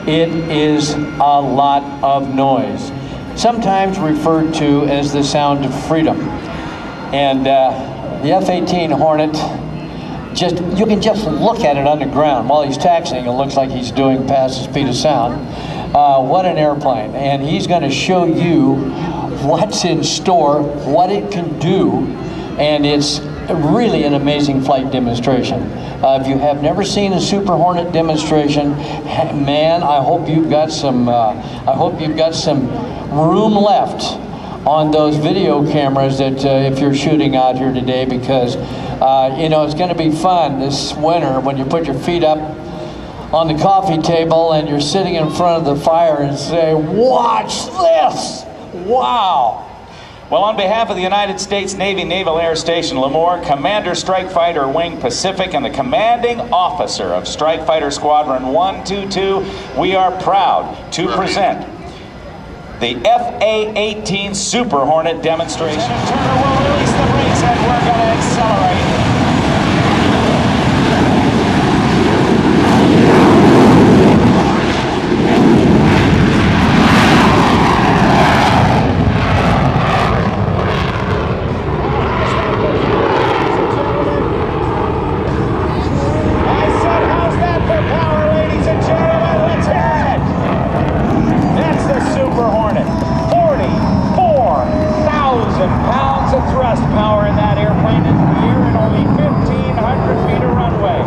It is a lot of noise, sometimes referred to as the sound of freedom. And the F-18 Hornet, you can just look at it on the ground. While he's taxiing, it looks like he's doing past the speed of sound. What an airplane. And he's going to show you what's in store, what it can do, and it's really an amazing flight demonstration. If you have never seen a Super Hornet demonstration, man, I hope you've got some room left on those video cameras that if you're shooting out here today, because you know, it's going to be fun this winter when you put your feet up on the coffee table and you're sitting in front of the fire and say, "Watch this! Wow!" Well, on behalf of the United States Navy Naval Air Station, Lemoore, Commander Strike Fighter Wing Pacific, and the commanding officer of Strike Fighter Squadron 122, we are proud to present the FA-18 Super Hornet demonstration. Turner will release the brakes and we're going to accelerate. Thrust power in that airplane in the air and only 1,500 feet of runway.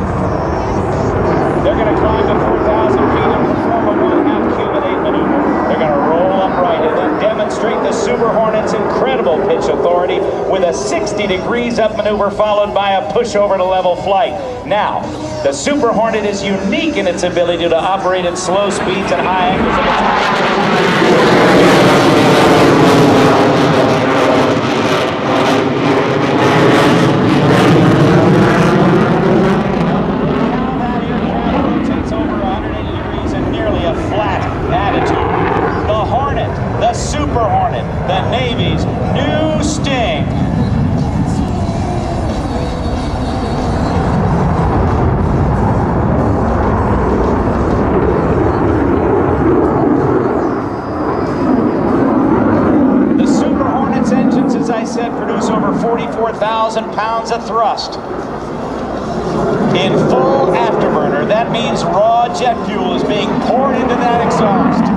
They're going to climb to 4,000 feet and perform a 1/2 cubit 8 maneuver. They're going to roll upright and then demonstrate the Super Hornet's incredible pitch authority with a 60 degrees up maneuver followed by a pushover to level flight. Now, the Super Hornet is unique in its ability to operate at slow speeds and high angles of attack. Super Hornet, the Navy's new Sting. The Super Hornet's engines, as I said, produce over 44,000 pounds of thrust. In full afterburner, that means raw jet fuel is being poured into that exhaust.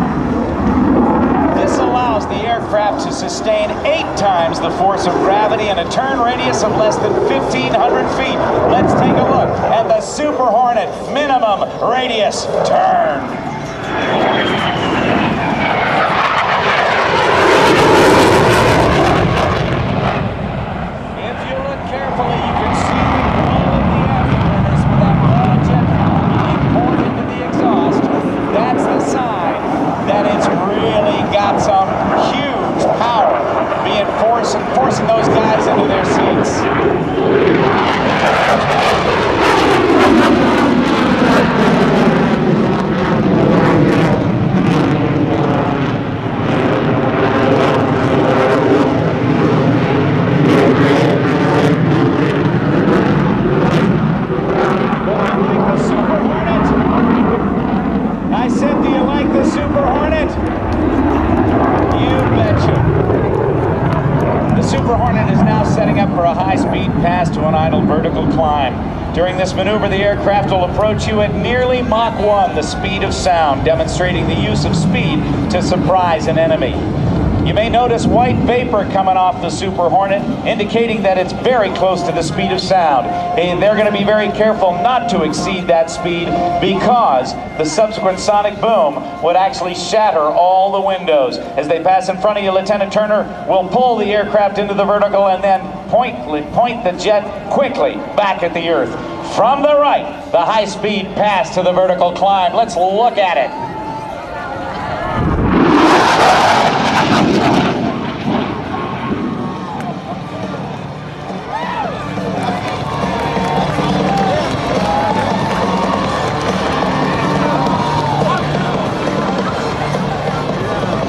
This allows the aircraft to sustain 8 times the force of gravity and a turn radius of less than 1,500 feet. Let's take a look at the Super Hornet minimum radius turn. If you look carefully, you can see all of the afterburners with that raw jet fuel being poured into the exhaust. That's the sign that it's really got some huge power being forcing those guys into their seats. I said, do you like the Super Hornet? You betcha. The Super Hornet is now setting up for a high-speed pass to an idle vertical climb. During this maneuver, the aircraft will approach you at nearly Mach 1, the speed of sound, demonstrating the use of speed to surprise an enemy. You may notice white vapor coming off the Super Hornet, indicating that it's very close to the speed of sound. And they're going to be very careful not to exceed that speed because the subsequent sonic boom would actually shatter all the windows. As they pass in front of you, Lieutenant Turner will pull the aircraft into the vertical and then point the jet quickly back at the earth. From the right, the high-speed pass to the vertical climb. Let's look at it.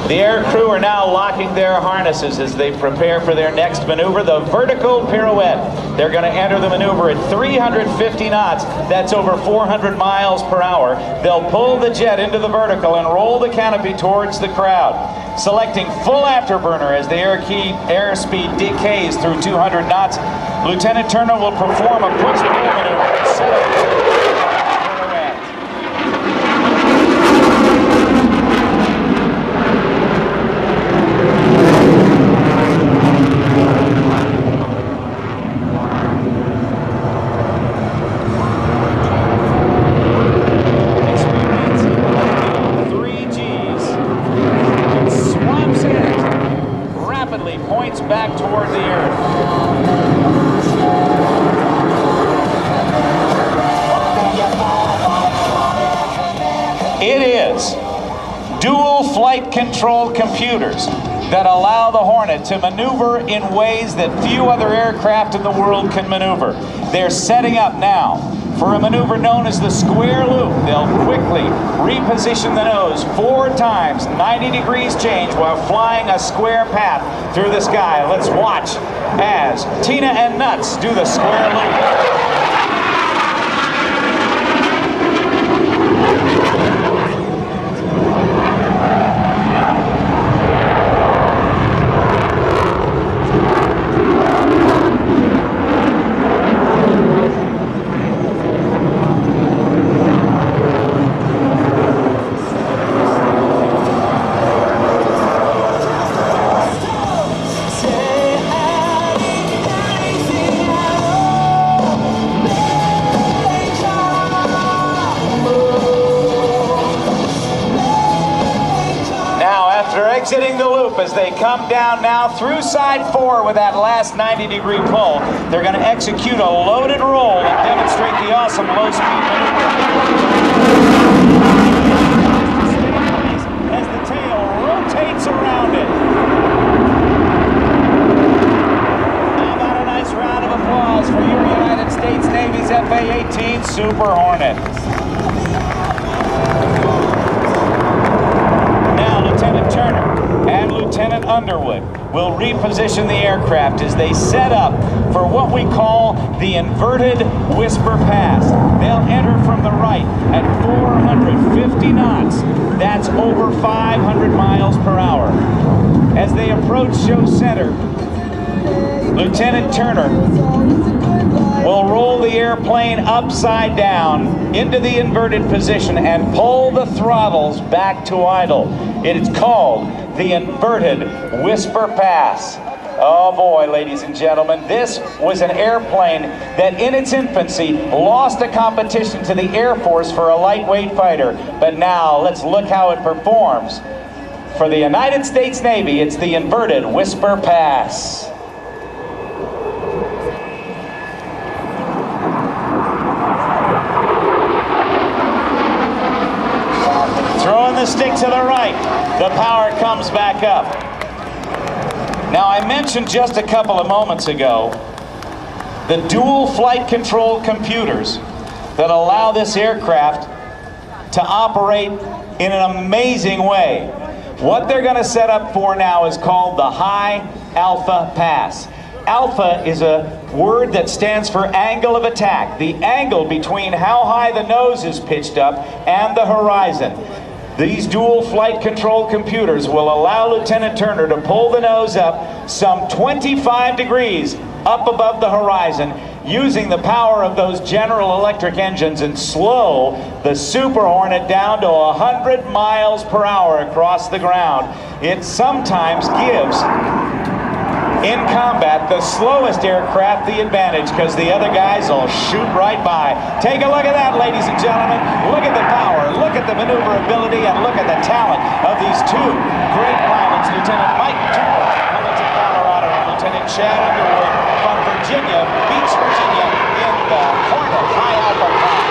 The air crew are now locking their harnesses as they prepare for their next maneuver, the vertical pirouette. They're going to enter the maneuver at 350 knots. That's over 400 miles per hour. They'll pull the jet into the vertical and roll the canopy towards the crowd. Selecting full afterburner as the airspeed decays through 200 knots, Lieutenant Turner will perform a push-pull maneuver and set up pirouette. Points back toward the earth. It is dual flight control computers that allow the Hornet to maneuver in ways that few other aircraft in the world can maneuver. They're setting up now for a maneuver known as the square loop. They'll quickly reposition the nose 4 times, 90 degrees change, while flying a square path through the sky. Let's watch as Tina and Nuts do the square loop. Exiting the loop as they come down now through side 4 with that last 90-degree pull. They're going to execute a loaded roll and demonstrate the awesome low-speed maneuver. As the tail rotates around it. How about a nice round of applause for your United States Navy's F-A-18 Super Hornet. Lieutenant Turner and Lieutenant Underwood will reposition the aircraft as they set up for what we call the inverted whisper pass. They'll enter from the right at 450 knots. That's over 500 miles per hour. As they approach show center, Lieutenant Turner will roll the airplane upside down into the inverted position and pull the throttles back to idle. It is called the inverted whisper pass. Oh boy, ladies and gentlemen, this was an airplane that in its infancy lost a competition to the Air Force for a lightweight fighter. But now let's look how it performs. For the United States Navy, it's the inverted whisper pass. Throwing the stick to the right, the power comes back up. Now, I mentioned just a couple of moments ago the dual flight control computers that allow this aircraft to operate in an amazing way. What they're going to set up for now is called the High Alpha Pass. Alpha is a word that stands for angle of attack, the angle between how high the nose is pitched up and the horizon. These dual flight control computers will allow Lieutenant Turner to pull the nose up some 25 degrees up above the horizon using the power of those General Electric engines and slow the Super Hornet down to 100 miles per hour across the ground. It sometimes gives, in combat, the slowest aircraft the advantage because the other guys will shoot right by. Take a look at that, ladies and gentlemen. Look at the power, look at the maneuverability, and look at the talent of these two great pilots, Lieutenant Mike Turner from Hamilton, Colorado, and Lieutenant Chad Underwood from Virginia Beach, Virginia, in the Hornet High Alpha Pass.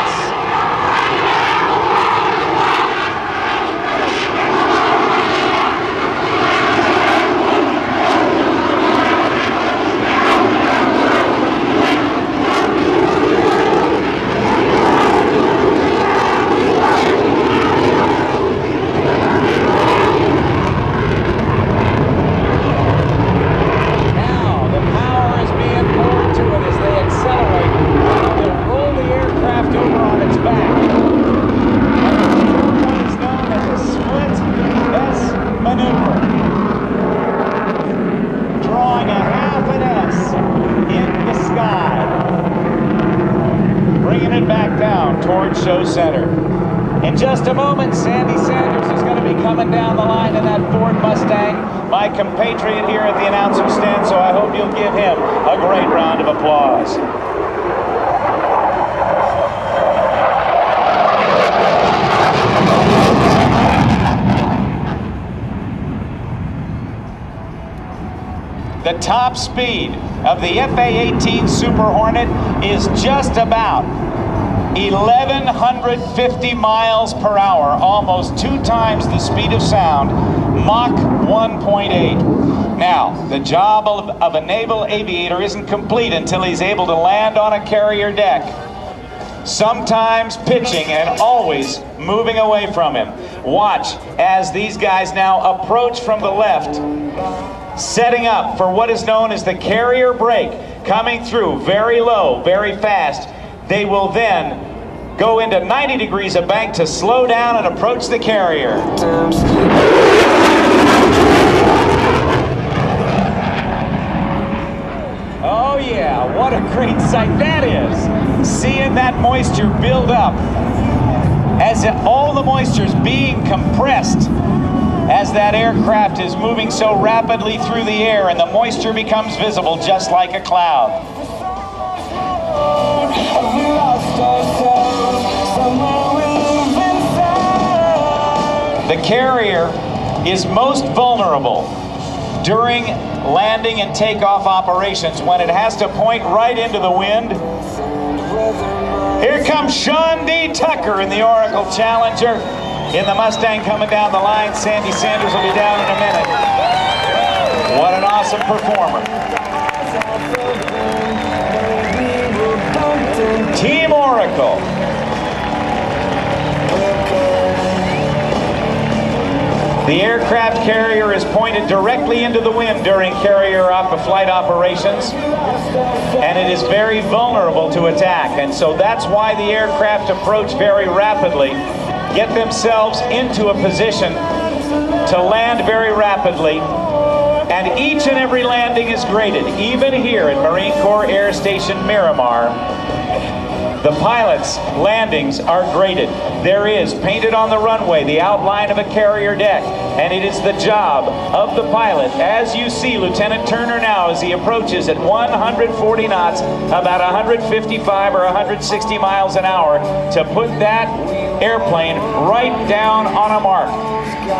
As they moment, Sandy Sanders is going to be coming down the line in that Ford Mustang, my compatriot here at the announcer stand, so I hope you'll give him a great round of applause. The top speed of the A-18 Super Hornet is just about 1,150 miles per hour, almost 2 times the speed of sound, Mach 1.8. Now, the job of a naval aviator isn't complete until he's able to land on a carrier deck, sometimes pitching and always moving away from him. Watch as these guys now approach from the left, setting up for what is known as the carrier brake, coming through very low, very fast. They will then go into 90 degrees of bank to slow down and approach the carrier. Oh yeah, what a great sight that is. Seeing that moisture build up as all the moisture is being compressed as that aircraft is moving so rapidly through the air, and the moisture becomes visible just like a cloud. The carrier is most vulnerable during landing and takeoff operations when it has to point right into the wind. Here comes Sean D. Tucker in the Oracle Challenger. In the Mustang coming down the line. Sandy Sanders will be down in a minute. What an awesome performer. Team Oracle. The aircraft carrier is pointed directly into the wind during carrier flight operations, and it is very vulnerable to attack. And so that's why the aircraft approach very rapidly, get themselves into a position to land very rapidly, and each and every landing is graded. Even here at Marine Corps Air Station Miramar, the pilots' landings are graded. There is, painted on the runway, the outline of a carrier deck, and it is the job of the pilot, as you see Lieutenant Turner now as he approaches at 140 knots, about 155 or 160 miles an hour, to put that airplane right down on a mark.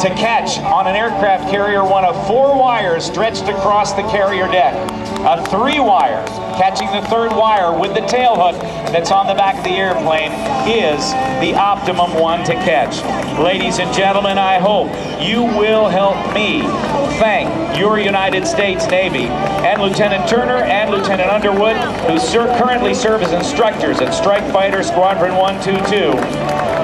To catch on an aircraft carrier one of 4 wires stretched across the carrier deck. A 3-wire, catching the 3rd wire with the tail hook that's on the back of the airplane, is the optimum one to catch. Ladies and gentlemen, I hope you will help me thank your United States Navy and Lieutenant Turner and Lieutenant Underwood, who currently serve as instructors at Strike Fighter Squadron 122.